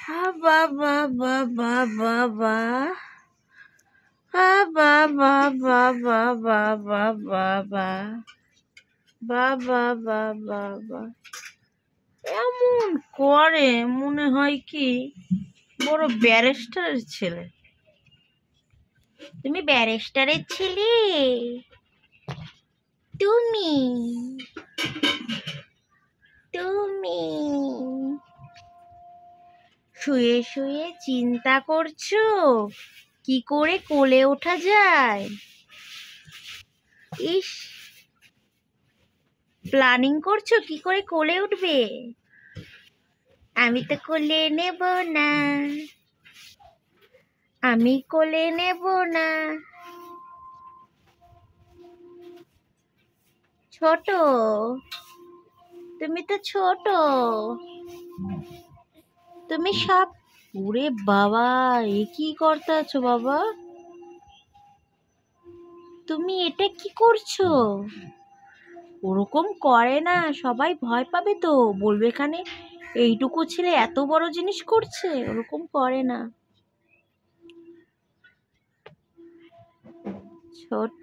বাবা বাবা বাবা বাবা বাবা বাবা বাবা বাবা বাবা এমন করে মনে হয় কি বড় ব্যারিস্টারের ছেলে। তুমি ব্যারিস্টারের ছেলে? তুমি তুমি শুয়ে শুয়ে চিন্তা করছো কি করে কোলে ওঠা যায়। ইস, প্ল্যানিং করছো কি করে কোলে উঠবে। আমি তো কোলে নেব না, আমি কোলে নেব না। ছোট, তুমি তো ছোট, তুমি সব। ওরে বাবা, এ কি করতে আছো বাবা? তুমি এটা কি করছো? ওরকম করে না, সবাই ভয় পাবে তো, বলবে এখানে এইটুকু ছেলে এত বড় জিনিস করছে। ওরকম করে না। ছোট,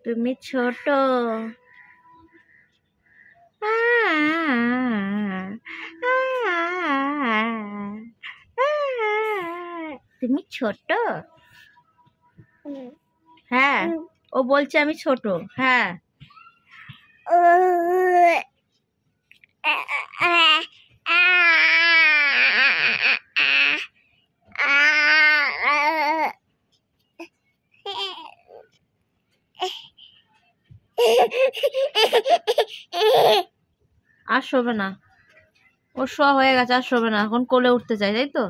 তুমি ছোট। তুমি ছোট। হ্যাঁ, ও বলছে আমি ছোট। হ্যাঁ, আর শোবে না, ও শোয়া হয়ে গেছে, আর শোবে না, এখন কোলে উঠতে চাই, তাই তো।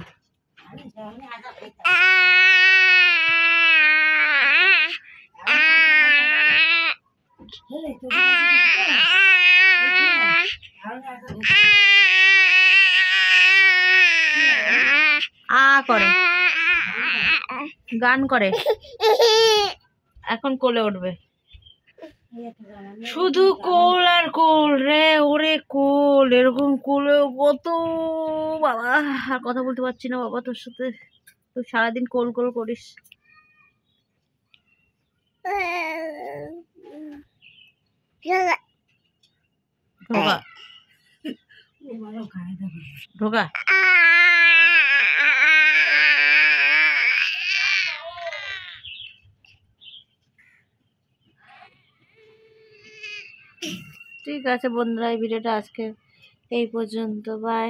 করে গান করে, এখন কোলে উঠবে। শুধু কোল আর কোল রে, ওরে কোল, এরকম কোলে কত। বাবা, আর কথা বলতে পারছি না বাবা তোর সাথে। তুই সারাদিন কোল কোল করিস। ঢোকা ঢোকা। ঠিক আছে বন্ধুরা, এই ভিডিওটা আজকে এই পর্যন্ত। বাই।